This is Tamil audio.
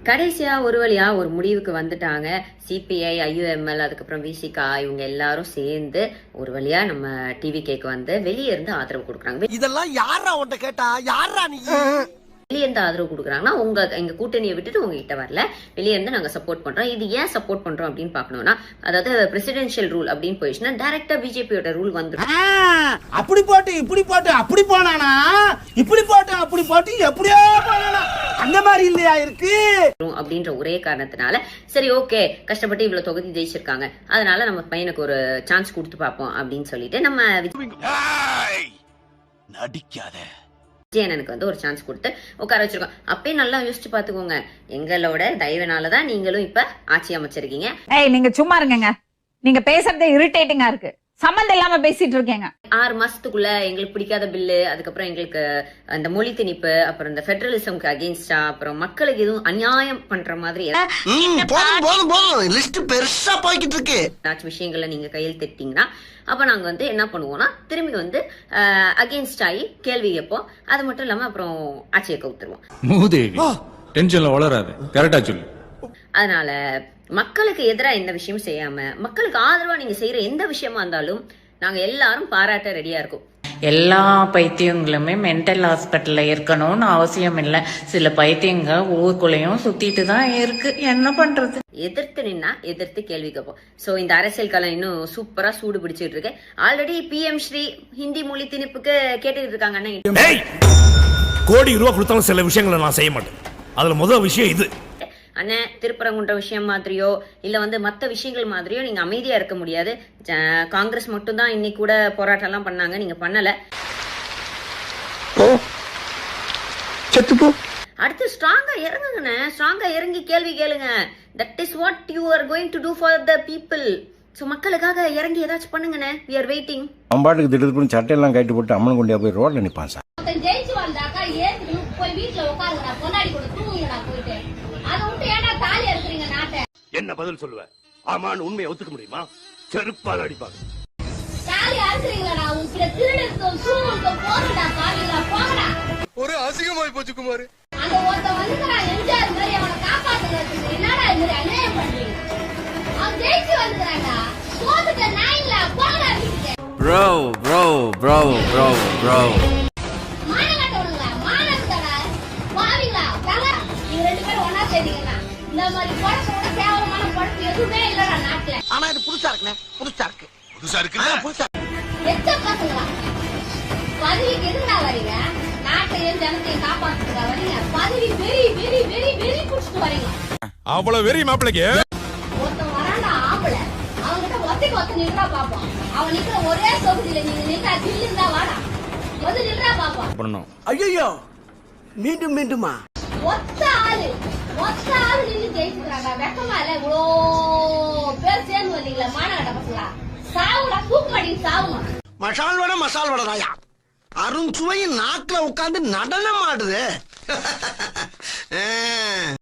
கடைசியா ஒரு வழியா ஒரு முடிவுக்கு வந்துட்டாங்க. சிபிஐ, IUML, அதுக்கப்புறம் விசிகா இவங்க எல்லாரும் சேர்ந்து ஒரு வழியா நம்ம டிவிகேக்கு வந்து வெளியே இருந்து ஆதரவு கொடுக்குறாங்க. இதெல்லாம் யாரா உன்கிட்ட கேட்டா, யாரா நீ வெளியே இருந்து ஆதரவு கொடுக்குறாங்கன்னா எங்க கூட்டணியை விட்டுட்டு உங்ககிட்ட வரல, வெளியே இருந்து நாங்க சப்போர்ட் பண்றோம். இது ஏன் சப்போர்ட் பண்றோம் அப்படின்னு பாக்கணும்னா, அதாவது பிரசிடென்ஷியல் ரூல் அப்படின்னு போயிடுச்சுன்னா டைரக்டா பிஜேபியோட ரூல் வந்துடும். அப்படி போட்டு இப்படி போட்டு அப்படி போனானா, இப்படி போட்டு அப்படி போட்டு எப்படியோ போனானா, அந்த மாதிரி இல்லையா இருக்கு அப்படின்ற ஒரே காரணத்தினால சரி ஓகே, கஷ்டப்பட்டு இவ்வளவு தொகுதி ஜெயிச்சிருக்காங்க, அதனால நம்ம பையனுக்கு ஒரு சான்ஸ் கொடுத்து பார்ப்போம் அப்படின்னு சொல்லிட்டு நம்ம நடிக்காத விஜயனனுக்கு வந்து ஒரு சான்ஸ் கொடுத்து உட்கார வச்சிருக்கோம். அப்பயே நல்லா யோசிச்சு பாத்துக்கோங்க, எங்களோட தயவுனாலதான் நீங்களும் இப்ப ஆட்சி அமைச்சிருக்கீங்க. நீங்க சும்மா இருங்க, நீங்க பேசுறதே இரிட்டேட்டிங்கா இருக்கு, சம்பந்தம் இல்லாம பேசிட்டு இருக்கீங்க. 6 மாசத்துக்குள்ள எங்களுக்கு பிடிக்காத பில்லு, அதுக்கப்புறம் எங்களுக்கு அந்த மொழி திணிப்பு, அப்புறம் இந்த பெடரலிசம்க்கு அகேன்ஸ்டா, அப்புறம் மக்களுக்கு எதுவும் அநியாயம் பண்ற மாதிரி பெருசா போய்கிட்டு இருக்கு ஏதாச்சும் விஷயங்களை நீங்க கையில் திட்டீங்கன்னா அப்ப நாங்க வந்து என்ன பண்ணுவோம்னா திரும்பி வந்து அகேன்ஸ்ட் ஆகி கேள்வி கேட்போம். அது மட்டும் இல்லாம அப்புறம் ஆட்சியை கவுத்துருவோம். டென்ஷன்ல வளராது, கரெக்டா சொல்லு. அதனால மக்களுக்கு எதிராக எந்த விஷயமும் செய்யாம மக்களுக்கு ஆதரவா நீங்க செய்யற எந்த விஷயமா இருந்தாலும் நாங்க எல்லாரும் பாராட்ட ரெடியா இருக்கோம். எல்லா பைத்தியங்களுமே மென்டல் ஹாஸ்பிட்டல்ல இருக்கணும்னு அவசியம் இல்லை. சில பைத்தியங்க ஊருக்குள்ளேயும் சுத்திட்டு தான் இருக்கு, என்ன பண்றது? எதிர்த்து நின்னா எதிர்த்து கேள்வி கேட்போம். சோ இந்த அரசியல் காலம் இன்னும் சூப்பரா சூடு பிடிச்சிட்டு இருக்கு. ஆல்ரெடி PM ஸ்ரீ ஹிந்தி மொழி திணிப்புக்கு கேட்டுக்கிட்டு இருக்காங்க. கோடி ரூபா கொடுத்தாலும் சில விஷயங்களை நான் செய்ய மாட்டேன். அதுல முதல் விஷயம் இது. அண்ணன், திருப்பரங்குன்ற விஷயம் மாதிரியோ இல்ல வந்து மத்த விஷயங்கள் மாதிரியோ நீங்க அமைதியா இருக்க முடியாது. காங்கிரஸ் மட்டும் தான் இன்னைக்கு கூட போராட்டம் எல்லாம் பண்ணாங்க, நீங்க பண்ணல. அடுத்து ஸ்ட்ராங்கா இறங்குங்கண்ணே, ஸ்ட்ராங்கா இறங்கி கேள்வி கேளுங்க. That is what you are going to do for the people. So மக்களுக்காக இறங்கி ஏதாச்சும் பண்ணுங்கண்ணே. we are waiting. அம்பாட்டுக்கு திட்டு பண்ணி சட்டையெல்லாம் கட்டி போட்டு அம்மன் கொண்டே போய் ரோட்ல நிப்பான் சார். ஜெயிச்சு வந்தாக்கா ஏத்துக்கு போய் வீட்டுல உட்காருங்கடா, பொண்டாடி கூட தூங்குங்கடா போயிட்டு. அதை விட்டு ஏன்டா தாலி இருக்கிறீங்க நாட்டை? என்ன பதில் சொல்லுவ? ஆமான்னு உண்மையை ஒத்துக்க முடியுமா? செருப்பால் அடிப்பாங்க. தாலி அறுக்கிறீங்களா? உங்க திருடுக்கும் சூழ்நிலைக்கும் போங்கடா, பாவிங்களா போங்கடா. ஒரு அசிங்கமாய் போச்சு குமார். அந்த ஒருத்த வந்துக்கிறான் எம்ஜிஆர் மாதிரி, அவனை காப்பாத்துறதுக்கு என்னடா இது அநியாயம் பண்றீங்க? அவன் ஜெயிச்சு வந்துக்கிறான்டா, போதுட்ட நாயிங்களா போங்கடா வீட்டுக்கு. Bro. மானங்கட்டவனுங்களா, மானங்கட்டடா பாவிங்களா. தலை நீங்க 2 பேரும் ஒன்னா சேர்ந்தீங்கன்னா இந்த மாதிரி பழப்போட கேவலமான பழப்பு எதுவுமே இல்லடா நாட்டுல. ஆனா இது புதுசா இருக்குண்ணே, புதுசா இருக்கு. எச்ச பசங்களா, பதவிக்கு எதுடா வரீங்க? நாட்டையும் ஜனத்தையும் காப்பாத்துறதா வரீங்க? பதவி வெறி வெறி வெறி வெறி புடிச்சிட்டு வரீங்க. அவ்வளவு வெறி மாப்பிளைக்கு ஒருத்தன் வராண்டா ஆம்பளை, அவன்கிட்ட ஒத்தி நின்றா பாப்போம். அவன் நிக்கிற ஒரே தொகுதியில நீங்க நின்றா தில்லு இருந்தா வாடா வந்து நின்றா பாப்போம். ஐயோ மீண்டும் மீண்டுமா ஒத்த ஆளு நின்று ஜெயிச்சுக்கிறாங்க. வெக்கமா இல்ல? இவ்வளோ பேர் சேர்ந்து வந்தீங்களா மானகட்ட பசங்களா? சாவுடா, தூக்கு மாட்டீங்க, சாவுங்க. மசால் வடை ராயா, அருண் சுவையின் நாக்குல உட்கார்ந்து நடனம் ஆடுது.